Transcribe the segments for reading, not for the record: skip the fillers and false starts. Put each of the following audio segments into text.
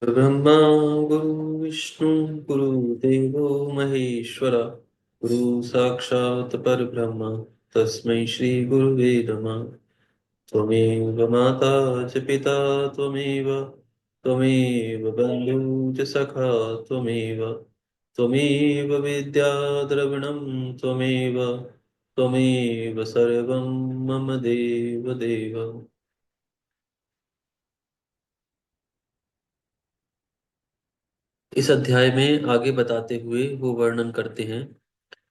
ब्रह्मा गुरु विष्णु गुरुदेवो महेश्वरा गुरु साक्षात् परब्रह्म तस्मै श्री गुरुवे नमः। त्वमेव माता च पिता त्वमेव त्वमेव बन्धु च सखा त्वमेव त्वमेव विद्या द्रविणं त्वमेव त्वमेव सर्वं मम देव देव। इस अध्याय में आगे बताते हुए वो वर्णन करते हैं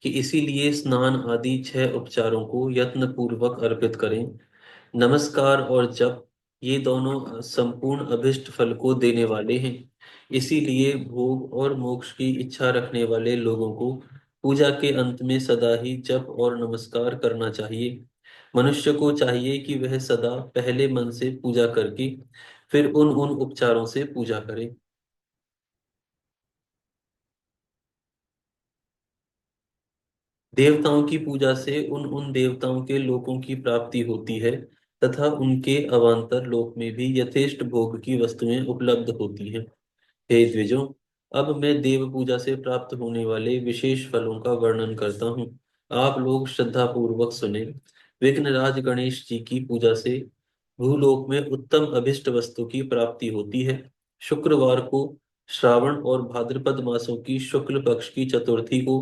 कि इसीलिए स्नान आदि 6 उपचारों को यत्न पूर्वक अर्पित करें। नमस्कार और जप ये दोनों संपूर्ण अभिष्ट फल को देने वाले हैं। इसीलिए भोग और मोक्ष की इच्छा रखने वाले लोगों को पूजा के अंत में सदा ही जप और नमस्कार करना चाहिए। मनुष्य को चाहिए कि वह सदा पहले मन से पूजा करके फिर उन उन उपचारों से पूजा करे। देवताओं की पूजा से उन उन देवताओं के लोकों की प्राप्ति होती है तथा उनके अवान्तर लोक में भी यथेष्ट भोग की वस्तुएं उपलब्ध होती हैं। हे द्विजों, अब मैं देव पूजा से प्राप्त होने वाले विशेष फलों का वर्णन करता हूँ। आप लोग श्रद्धा पूर्वक सुने। विघ्नराज गणेश जी की पूजा से भूलोक में उत्तम अभिष्ट वस्तु की प्राप्ति होती है। शुक्रवार को, श्रावण और भाद्रपद मासों की शुक्ल पक्ष की चतुर्थी को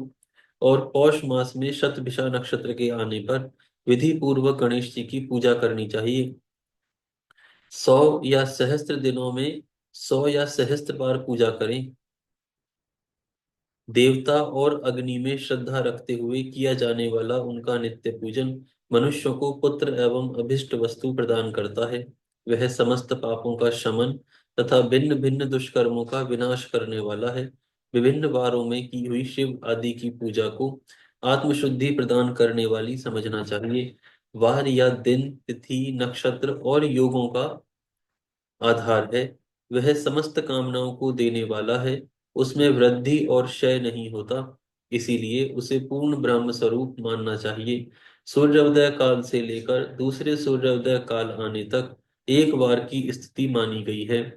और पौष मास में शतभिषा नक्षत्र के आने पर विधि पूर्वक गणेश जी की पूजा करनी चाहिए। 100 या सहस्त्र दिनों में 100 या सहस्त्र बार पूजा करें। देवता और अग्नि में श्रद्धा रखते हुए किया जाने वाला उनका नित्य पूजन मनुष्यों को पुत्र एवं अभिष्ट वस्तु प्रदान करता है। वह समस्त पापों का शमन तथा भिन्न भिन्न दुष्कर्मों का विनाश करने वाला है। विभिन्न वारों में की हुई शिव आदि की पूजा को आत्मशुद्धि प्रदान करने वाली समझना चाहिए। वार या दिन, तिथि, नक्षत्र और योगों का आधार है। वह समस्त कामनाओं को देने वाला है। उसमें वृद्धि और क्षय नहीं होता। इसीलिए उसे पूर्ण ब्रह्म स्वरूप मानना चाहिए। सूर्योदय काल से लेकर दूसरे सूर्योदय काल आने तक एक बार की स्थिति मानी गई है।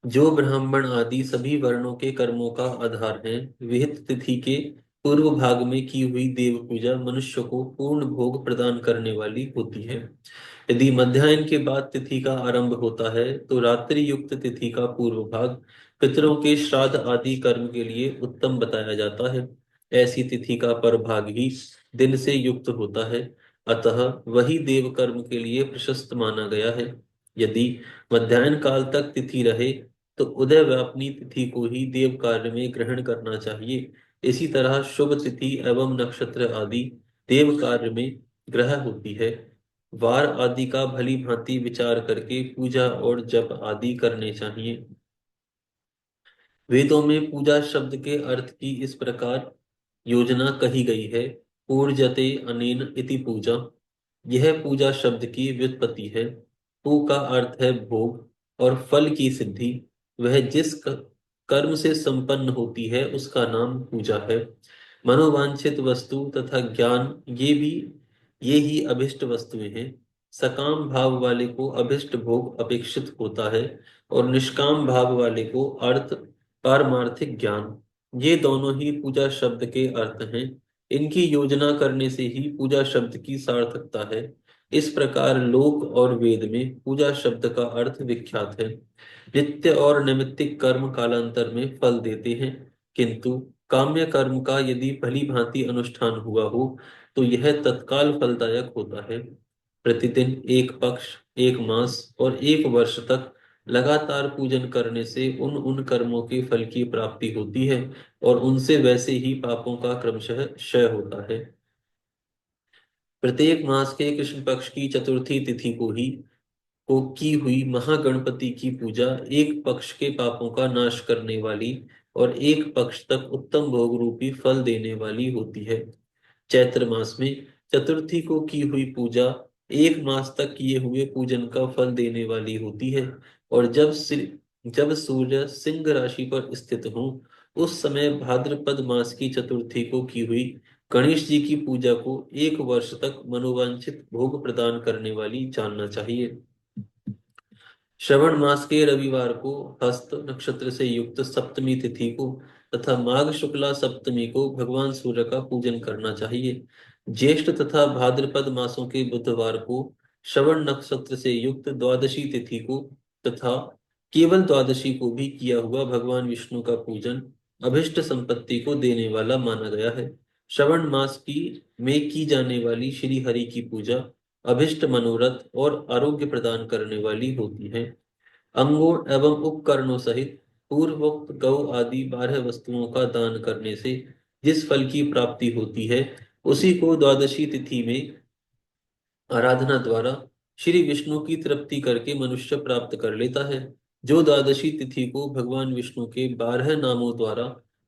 जो ब्राह्मण आदि सभी वर्णों के कर्मों का आधार है, विहित तिथि के पूर्व भाग में की हुई देव पूजा मनुष्य को पूर्ण भोग प्रदान करने वाली होती है। यदि मध्याह्न के बाद तिथि का आरंभ होता है तो रात्रि युक्त तिथि का पूर्व भाग पितरों के श्राद्ध आदि कर्म के लिए उत्तम बताया जाता है। ऐसी तिथि का परभाग ही दिन से युक्त होता है, अतः वही देव कर्म के लिए प्रशस्त माना गया है। यदि मध्याह्न काल तक तिथि रहे तो उदय व्यापनी तिथि को ही देव कार्य में ग्रहण करना चाहिए। इसी तरह शुभ तिथि एवं नक्षत्र आदि देव कार्य में ग्रह होती है। वार आदि का भली भांति विचार करके पूजा और जप आदि करने चाहिए। वेदों में पूजा शब्द के अर्थ की इस प्रकार योजना कही गई है। पूज्यते अनेन इति पूजा। यह पूजा शब्द की व्युत्पत्ति है। पू का अर्थ है भोग और फल की सिद्धि। वह जिस कर्म से संपन्न होती है उसका नाम पूजा है। मनोवांछित वस्तु तथा ज्ञान ये ही अभिष्ट वस्तुएं हैं। सकाम भाव वाले को अभिष्ट भोग अपेक्षित होता है और निष्काम भाव वाले को अर्थ पारमार्थिक ज्ञान। ये दोनों ही पूजा शब्द के अर्थ हैं। इनकी योजना करने से ही पूजा शब्द की सार्थकता है। इस प्रकार लोक और वेद में पूजा शब्द का अर्थ विख्यात है। नित्य और नैमित्तिक कर्म कालांतर में फल देते हैं, किंतु काम्य कर्म का यदि भली भांति अनुष्ठान हुआ हो तो यह तत्काल फलदायक होता है। प्रतिदिन एक पक्ष, एक मास और एक वर्ष तक लगातार पूजन करने से उन उन कर्मों के फल की प्राप्ति होती है और उनसे वैसे ही पापों का क्रमशः क्षय होता है। प्रत्येक मास के कृष्ण पक्ष की चतुर्थी तिथि को की हुई महागणपति की पूजा एक पक्ष के पापों का नाश करने वाली और एक पक्ष तक उत्तम भोग रूपी फल देने वाली होती है। चैत्र मास में चतुर्थी को की हुई पूजा एक मास तक किए हुए पूजन का फल देने वाली होती है। और जब सूर्य सिंह राशि पर स्थित हो उस समय भाद्रपद मास की चतुर्थी को की हुई गणेश जी की पूजा को एक वर्ष तक मनोवांछित भोग प्रदान करने वाली जानना चाहिए। श्रवण मास के रविवार को हस्त नक्षत्र से युक्त सप्तमी तिथि को तथा माघ शुक्ला सप्तमी को भगवान सूर्य का पूजन करना चाहिए। ज्येष्ठ तथा भाद्रपद मासों के बुधवार को श्रवण नक्षत्र से युक्त द्वादशी तिथि को तथा केवल द्वादशी को भी किया हुआ भगवान विष्णु का पूजन अभिष्ट संपत्ति को देने वाला माना गया है। श्रवण मास की में की जाने वाली श्री हरि की पूजा अभिष्ट मनोरथ और आरोग्य प्रदान करने वाली होती है। अंगों एवं उपकरणों सहित पूर्वोक्त गौ आदि 12 वस्तुओं का दान करने से जिस फल की प्राप्ति होती है, उसी को द्वादशी तिथि में आराधना द्वारा श्री विष्णु की तृप्ति करके मनुष्य प्राप्त कर लेता है। जो द्वादशी तिथि को भगवान विष्णु के 12 नामों द्वारा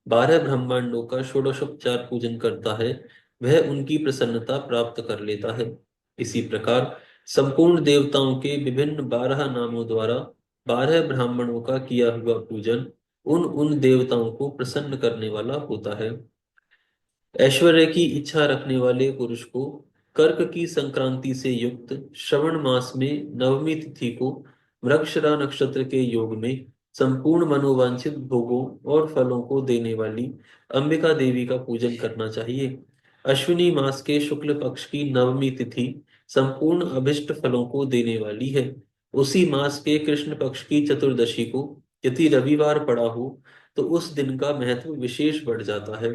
12 ब्रह्मांडों का षोडशोपचार पूजन करता है, वह उनकी प्रसन्नता प्राप्त कर लेता है। इसी प्रकार संपूर्ण देवताओं के विभिन्न 12 नामों द्वारा 12 ब्राह्मणों का किया हुआ पूजन उन उन देवताओं को प्रसन्न करने वाला होता है। ऐश्वर्य की इच्छा रखने वाले पुरुष को कर्क की संक्रांति से युक्त श्रवण मास में नवमी तिथि को मृगशिरा नक्षत्र के योग में संपूर्ण मनोवांछित भोगों और फलों को देने वाली अंबिका देवी का पूजन करना चाहिए। अश्विनी मास के शुक्ल पक्ष की नवमी तिथि संपूर्ण अभिष्ट फलों को देने वाली है। उसी मास के कृष्ण पक्ष की चतुर्दशी को यदि रविवार पड़ा हो तो उस दिन का महत्व विशेष बढ़ जाता है।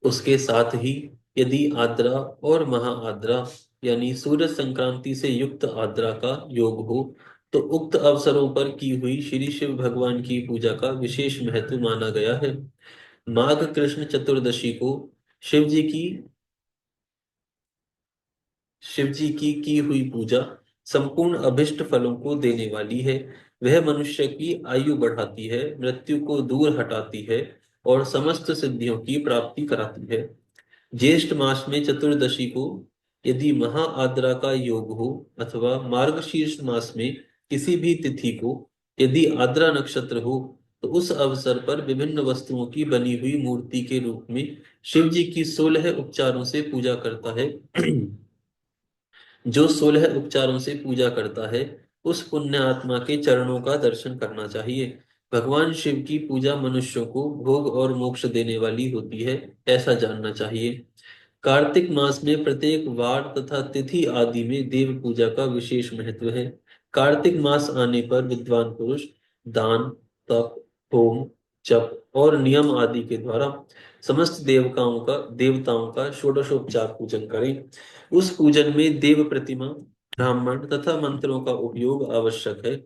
उसके साथ ही यदि आद्रा और महाआद्रा यानी सूरज संक्रांति से युक्त आद्रा का योग हो तो उक्त अवसरों पर की हुई श्री शिव भगवान की पूजा का विशेष महत्व माना गया है। माघ कृष्ण चतुर्दशी को शिव जी की शिव जी की हुई पूजा संपूर्ण अभिष्ट फलों को देने वाली है। वह मनुष्य की आयु बढ़ाती है, मृत्यु को दूर हटाती है और समस्त सिद्धियों की प्राप्ति कराती है। ज्येष्ठ मास में चतुर्दशी को यदि महा आद्रा का योग हो अथवा मार्गशीर्ष मास में किसी भी तिथि को यदि आद्रा नक्षत्र हो तो उस अवसर पर विभिन्न वस्तुओं की बनी हुई मूर्ति के रूप में शिव जी की 16 उपचारों से पूजा करता है। जो 16 उपचारों से पूजा करता है उस पुण्य आत्मा के चरणों का दर्शन करना चाहिए। भगवान शिव की पूजा मनुष्यों को भोग और मोक्ष देने वाली होती है, ऐसा जानना चाहिए। कार्तिक मास में प्रत्येक वार तथा तिथि आदि में देव पूजा का विशेष महत्व है। कार्तिक मास आने पर विद्वान पुरुष दान, तप, होम, जप और नियम आदि के द्वारा समस्त देवताओं का षोडशोपचार पूजन करें। उस पूजन में देव प्रतिमा, ब्राह्मण तथा मंत्रों का उपयोग आवश्यक है।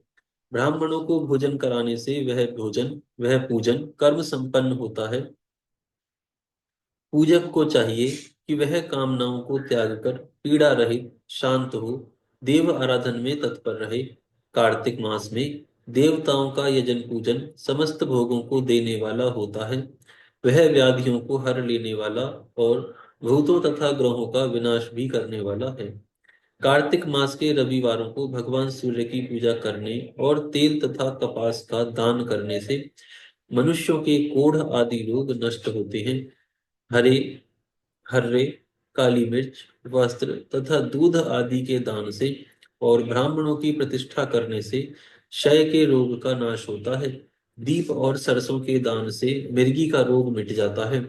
ब्राह्मणों को भोजन कराने से वह पूजन कर्म संपन्न होता है। पूजक को चाहिए कि वह कामनाओं को त्याग कर पीड़ा रहित शांत हो देव आराधन में तत्पर रहे। कार्तिक मास में देवताओं का यजन पूजन समस्त भोगों को देने वाला होता है। वह व्याधियों को हर लेने वाला और भूतों तथा ग्रहों का विनाश भी करने वाला है। कार्तिक मास के रविवारों को भगवान सूर्य की पूजा करने और तेल तथा कपास का दान करने से मनुष्यों के कोढ़ आदि रोग नष्ट होते हैं। हरे हर्रे, काली मिर्च, वस्त्र तथा दूध आदि के दान से और ब्राह्मणों की प्रतिष्ठा करने से क्षय के रोग का नाश होता है। दीप और सरसों के दान से मिर्गी का रोग मिट जाता है।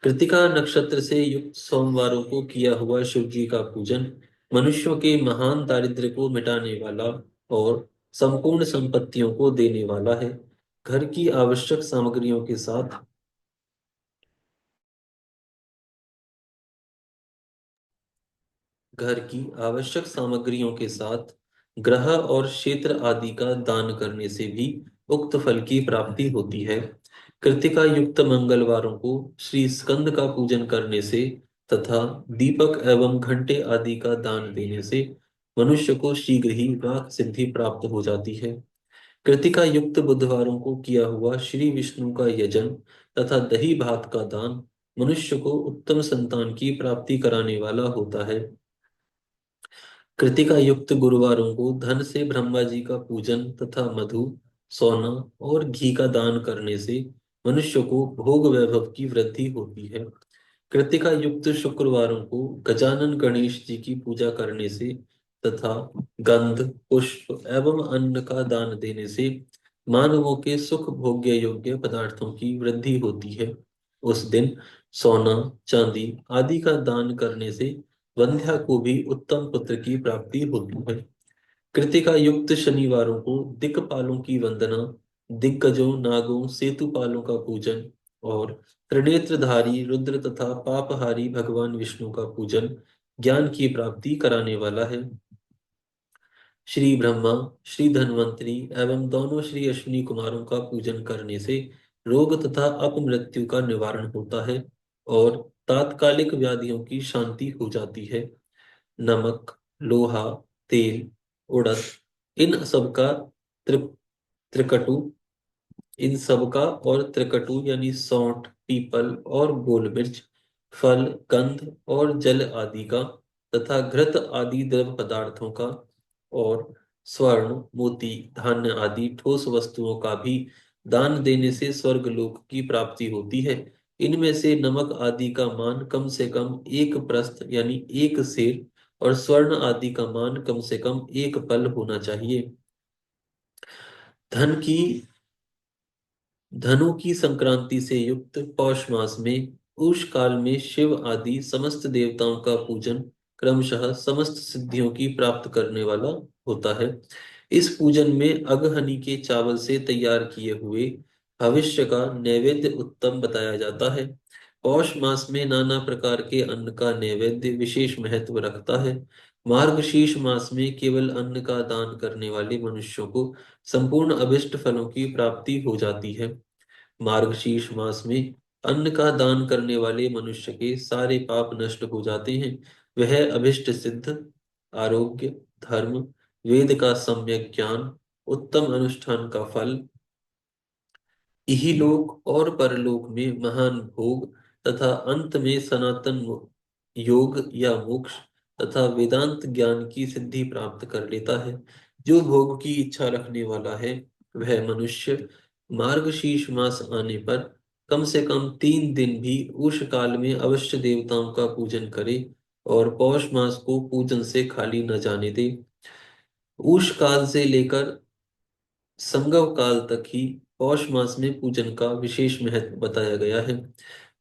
कृतिका नक्षत्र से युक्त सोमवारों को किया हुआ शिव जी का पूजन मनुष्यों के महान दारिद्र्य को मिटाने वाला और संपूर्ण संपत्तियों को देने वाला है। घर की आवश्यक सामग्रियों के साथ घर की आवश्यक सामग्रियों के साथ ग्रह और क्षेत्र आदि का दान करने से भी उक्त फल की प्राप्ति होती है। कृतिका युक्त मंगलवारों को श्री स्कंद का पूजन करने से तथा दीपक एवं घंटे आदि का दान देने से मनुष्य को शीघ्र ही वाक सिद्धि प्राप्त हो जाती है। कृतिका युक्त बुधवारों को किया हुआ श्री विष्णु का यजन तथा दही भात का दान मनुष्य को उत्तम संतान की प्राप्ति कराने वाला होता है। कृतिका युक्त गुरुवारों को धन से ब्रह्मा जी का पूजन तथा मधु, सोना और घी का दान करने से मनुष्य को भोग वैभव की वृद्धि होती है। कृतिका युक्त शुक्रवारों को गजानन गणेश जी की पूजा करने से तथा गंध, पुष्प एवं अन्न का दान देने से मानवों के सुख भोग्य योग्य पदार्थों की वृद्धि होती है। उस दिन सोना, चांदी आदि का दान करने से वंध्या को भी उत्तम पुत्र की प्राप्ति होती है। कृतिका युक्त शनिवारों को दिक्पालों की वंदना, दिग्गजों, नागों, सेतुपालों का पूजन और त्रिनेत्रधारी रुद्र तथा पापहारी भगवान विष्णु का पूजन ज्ञान की प्राप्ति कराने वाला है। श्री ब्रह्मा, श्री धन्वंतरी एवं दोनों श्री अश्विनी कुमारों का पूजन करने से रोग तथा अपमृत्यु का निवारण होता है और तात्कालिक व्याधियों की शांति हो जाती है। नमक, लोहा, तेल, उड़द इन सब का त्रि त्रिकटु इन सब का और त्रिकटु यानी सौंठ, पीपल और गोल मिर्च, फल, गंध और जल आदि का तथा घृत आदि द्रव पदार्थों का और स्वर्ण, मोती, धान्य आदि ठोस वस्तुओं का भी दान देने से स्वर्ग लोक की प्राप्ति होती है। इनमें से नमक आदि का मान कम से कम एक प्रस्थ यानी एक सेर और स्वर्ण आदि का मान कम से कम एक पल होना चाहिए। धन की धनु की संक्रांति से युक्त पौष मास में उष काल में शिव आदि समस्त देवताओं का पूजन क्रमशः समस्त सिद्धियों की प्राप्त करने वाला होता है। इस पूजन में अगहनी के चावल से तैयार किए हुए भविष्य का नैवेद्य उत्तम बताया जाता है। पौष मास में नाना प्रकार के अन्न का नैवेद्य विशेष महत्व रखता है। मार्गशीर्ष मास में केवल अन्न का दान करने वाले मनुष्यों को संपूर्ण अभिष्ट फलों की प्राप्ति हो जाती है। मार्गशीर्ष मास में अन्न का दान करने वाले मनुष्य के सारे पाप नष्ट हो जाते हैं। वह अभिष्ट सिद्ध, आरोग्य, धर्म, वेद का सम्यक ज्ञान, उत्तम अनुष्ठान का फल, इहलोक और परलोक में महान भोग तथा अंत में सनातन योग या मोक्ष तथा वेदांत ज्ञान की सिद्धि प्राप्त कर लेता है। जो भोग की इच्छा रखने वाला है वह मनुष्य मार्गशीर्ष मास आने पर कम से कम 3 दिन भी उष काल में अवश्य देवताओं का पूजन करे और पौष मास को पूजन से खाली न जाने दे। उष काल से लेकर संगव काल तक ही पौष मास में पूजन का विशेष महत्व बताया गया है।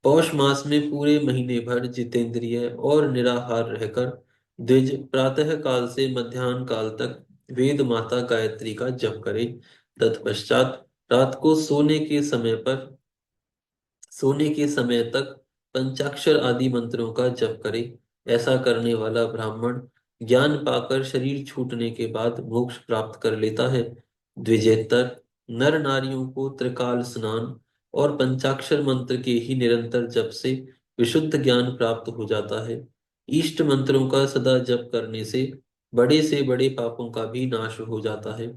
पौष मास में पूरे महीने भर जितेंद्रिय और निराहार रहकर द्विज प्रातः काल से मध्याह्न काल तक वेद माता गायत्री का जप करे। तत्पश्चात रात को सोने के समय तक पंचाक्षर आदि मंत्रों का जप करे। ऐसा करने वाला ब्राह्मण ज्ञान पाकर शरीर छूटने के बाद मोक्ष प्राप्त कर लेता है। द्विजेतर नर नारियों को त्रिकाल स्नान और पंचाक्षर मंत्र के ही निरंतर जप से विशुद्ध ज्ञान प्राप्त हो जाता है। इष्ट मंत्रों का सदा जप करने से बड़े पापों का भी नाश हो जाता है।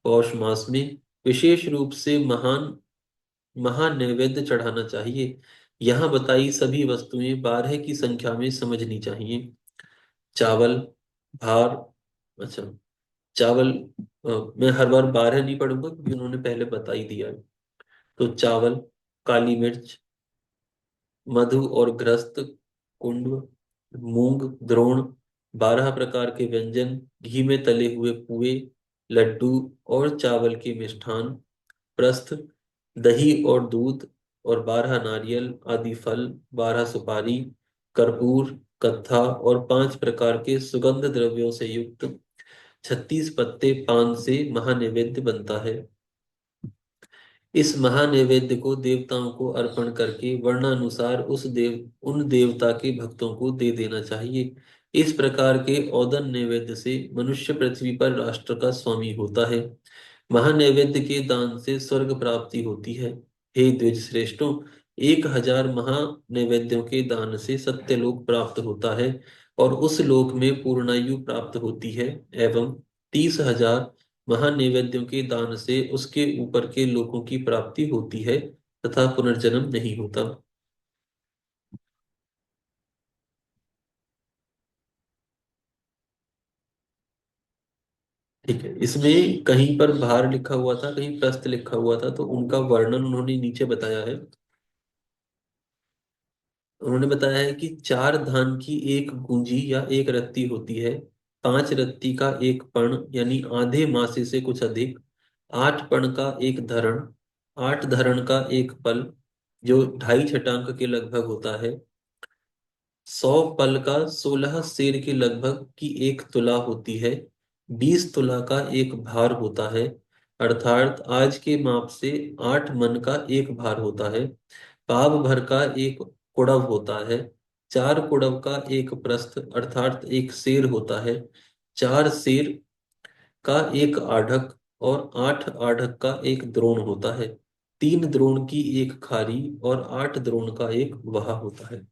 पौष मास में विशेष रूप से महानैवेद्य चढ़ाना चाहिए। यहाँ बताई सभी वस्तुएं 12 की संख्या में समझनी चाहिए। चावल, भार, अच्छा, चावल, मैं हर बार 12 नहीं पढ़ूंगा क्योंकि उन्होंने पहले बता ही दिया है। तो चावल, काली मिर्च, मधु और घृत कुंड, मूंग, द्रोण, 12 प्रकार के व्यंजन, घी में तले हुए पुए, लड्डू और चावल के मिष्ठान, प्रस्थ, दही और दूध और 12 नारियल आदि फल, 12 सुपारी, कर्पूर, कत्था और 5 प्रकार के सुगंध द्रव्यों से युक्त 36 पत्ते पान से महानैवेद्य बनता है। इस महानैवेद्य को देवताओं को अर्पण करके वर्णानुसार उन देवता के भक्तों को दे देना चाहिए। इस प्रकार के औदन नैवेद्य से मनुष्य पृथ्वी पर राष्ट्र का स्वामी होता है। महानैवेद्य के दान से स्वर्ग प्राप्ति होती है। हे द्विज श्रेष्ठों, 1000 महानैवेद्यों के दान से सत्यलोक प्राप्त होता है और उस लोक में पूर्णायु प्राप्त होती है एवं 30,000 महानैवेद्यों के दान से उसके ऊपर के लोकों की प्राप्ति होती है तथा पुनर्जन्म नहीं होता। ठीक है, इसमें कहीं पर भार लिखा हुआ था, कहीं प्रस्थ लिखा हुआ था, तो उनका वर्णन उन्होंने नीचे बताया है। उन्होंने बताया है कि 4 धान की एक गुंजी या एक रत्ती होती है, 5 रत्ती का एक पर्ण यानी आधे मासे से कुछ अधिक, 8 पर्ण का एक धरण, 8 धरण का एक पल जो 2.5 छटांक के लगभग होता है, 100 पल का 16 सेर के लगभग की एक तुला होती है, 20 तुला का एक भार होता है, अर्थात आज के माप से 8 मन का एक भार होता है, पाव भर का एक कुड़व होता है, 4 कुड़व का एक प्रस्थ अर्थात एक सेर होता है, 4 सेर का एक आढ़क और 8 आढ़क का एक द्रोण होता है, 3 द्रोण की एक खारी और 8 द्रोण का एक वहा होता है।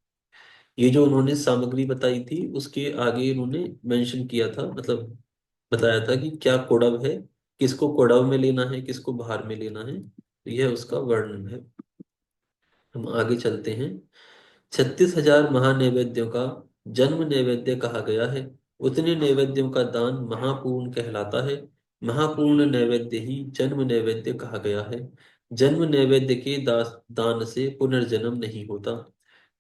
ये जो उन्होंने सामग्री बताई थी उसके आगे उन्होंने मेंशन किया था, मतलब बताया था कि क्या कुड़व है, किसको कुड़व में लेना है, किसको भार में लेना है, तो यह उसका वर्णन है। हम आगे चलते हैं। 36,000 महानैवेद्यों का जन्म नैवेद्य कहा गया है। उतने नैवेद्यों का दान महापूर्ण कहलाता है। महापूर्ण नैवेद्य ही जन्म नैवेद्य कहा गया है। जन्म नैवेद्य के दान से पुनर्जन्म नहीं होता।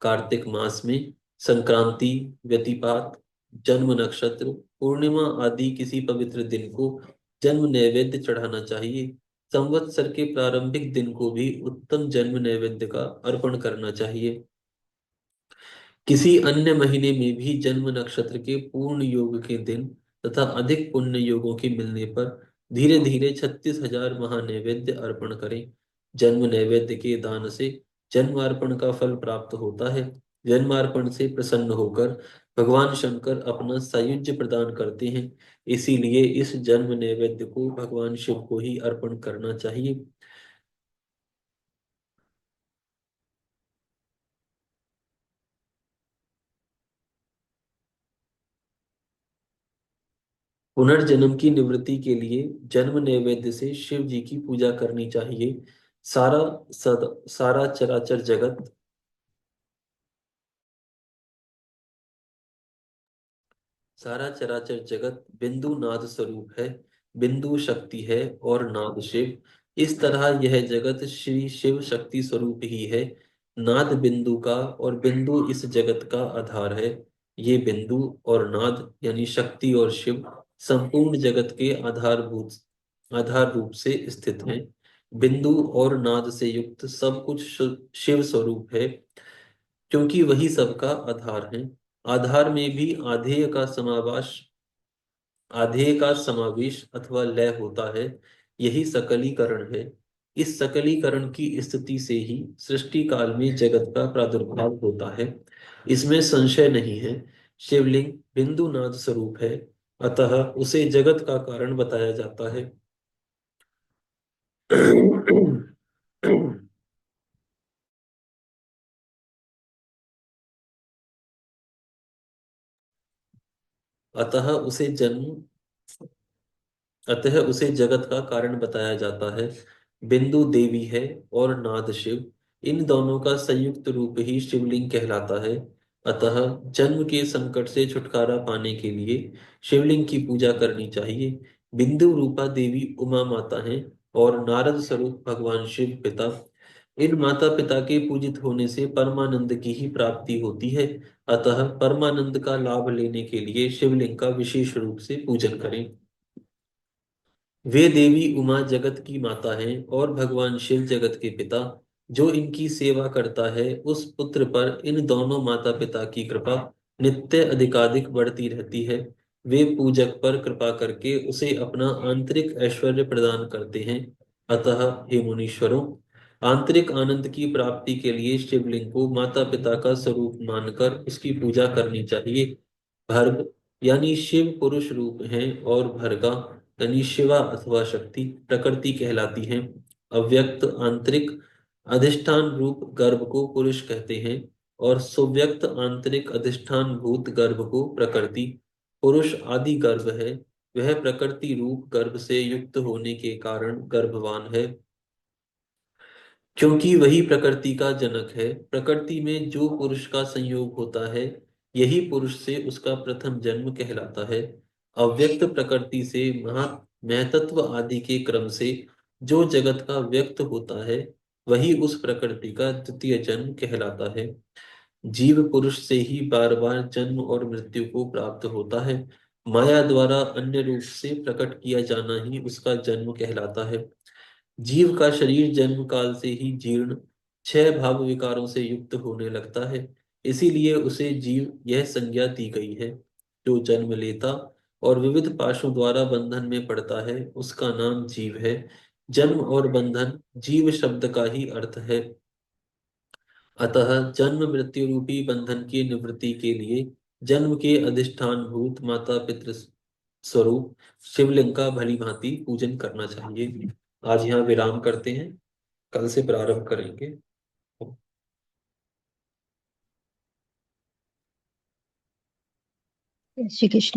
कार्तिक मास में संक्रांति, व्यतिपात, जन्म नक्षत्र, पूर्णिमा आदि किसी पवित्र दिन को जन्म नैवेद्य चढ़ाना चाहिए। संवत्सर के प्रारंभिक दिन को भी उत्तम जन्म नैवेद्य का अर्पण करना चाहिए। किसी अन्य महीने में भी जन्म नक्षत्र के पूर्ण योग के दिन तथा अधिक पुण्य योगों के मिलने पर धीरे धीरे 36,000 महानैवेद्य अर्पण करें। जन्म नैवेद्य के दान से जन्मार्पण का फल प्राप्त होता है। जन्मार्पण से प्रसन्न होकर भगवान शंकर अपना सायुज्य प्रदान करते हैं। इसीलिए इस जन्म नैवेद्य को भगवान शिव को ही अर्पण करना चाहिए। पुनर्जन्म की निवृत्ति के लिए जन्म नैवेद्य से शिव जी की पूजा करनी चाहिए। सारा सारा चराचर जगत सारा चराचर जगत बिंदु नाद स्वरूप है। बिंदु शक्ति है और नाद शिव। इस तरह यह जगत श्री शिव शक्ति स्वरूप ही है। नाद बिंदु का और बिंदु इस जगत का आधार है। ये बिंदु और नाद यानी शक्ति और शिव संपूर्ण जगत के आधार रूप से स्थित हैं। बिंदु और नाद से युक्त सब कुछ शिव स्वरूप है, क्योंकि वही सबका आधार है। आधार में भी आधेय का समावेश अथवा लय होता है। यही सकलीकरण है। इस सकलीकरण की स्थिति से ही सृष्टि काल में जगत का प्रादुर्भाव होता है। इसमें संशय नहीं है। शिवलिंग बिंदुनाद स्वरूप है, अतः उसे जगत का कारण बताया जाता है। अतः उसे जन्म अतः उसे जगत का कारण बताया जाता है। बिंदु देवी है और नाद शिव, इन दोनों का संयुक्त रूप ही शिवलिंग कहलाता है। अतः जन्म के संकट से छुटकारा पाने के लिए शिवलिंग की पूजा करनी चाहिए। बिंदु रूपा देवी उमा माता हैं और नारद स्वरूप भगवान शिव पिता। इन माता पिता के पूजित होने से परमानंद की ही प्राप्ति होती है। अतः परमानंद का लाभ लेने के लिए शिवलिंग का विशेष रूप से पूजन करें। वे देवी उमा जगत की माता हैं और भगवान शिव जगत के पिता। जो इनकी सेवा करता है उस पुत्र पर इन दोनों माता पिता की कृपा नित्य अधिकाधिक बढ़ती रहती है। वे पूजक पर कृपा करके उसे अपना आंतरिक ऐश्वर्य प्रदान करते हैं। अतः हे मुनीश्वरों, आंतरिक आनंद की प्राप्ति के लिए शिवलिंग को माता पिता का स्वरूप मानकर उसकी पूजा करनी चाहिए। भर्ग यानी शिव पुरुष रूप हैं और भर्गा यानी शिवा अथवा शक्ति प्रकृति कहलाती हैं। अव्यक्त आंतरिक अधिष्ठान रूप गर्भ को पुरुष कहते हैं और सुव्यक्त आंतरिक अधिष्ठान भूत गर्भ को प्रकृति। पुरुष आदि गर्भ है। वह प्रकृति रूप गर्भ से युक्त होने के कारण गर्भवान है, क्योंकि वही प्रकृति का जनक है। प्रकृति में जो पुरुष का संयोग होता है, यही पुरुष से उसका प्रथम जन्म कहलाता है। अव्यक्त प्रकृति से महतत्व आदि के क्रम से जो जगत का व्यक्त होता है, वही उस प्रकृति का द्वितीय जन्म कहलाता है। जीव पुरुष से ही बार बार जन्म और मृत्यु को प्राप्त होता है। माया द्वारा अन्य रूप से प्रकट किया जाना ही उसका जन्म कहलाता है। जीव का शरीर जन्म काल से ही जीर्ण, छह भाव विकारों से युक्त होने लगता है। इसीलिए उसे जीव यह संज्ञा दी गई है। जो जन्म लेता और विविध पाशों द्वारा बंधन में पड़ता है, उसका नाम जीव है। जन्म और बंधन जीव शब्द का ही अर्थ है। अतः जन्म मृत्यु रूपी बंधन की निवृत्ति के लिए जन्म के अधिष्ठान भूत माता पितृ स्वरूप शिवलिंग का भली भांति पूजन करना चाहिए। आज यहाँ विराम करते हैं, कल से प्रारंभ करेंगे। जय श्री कृष्ण।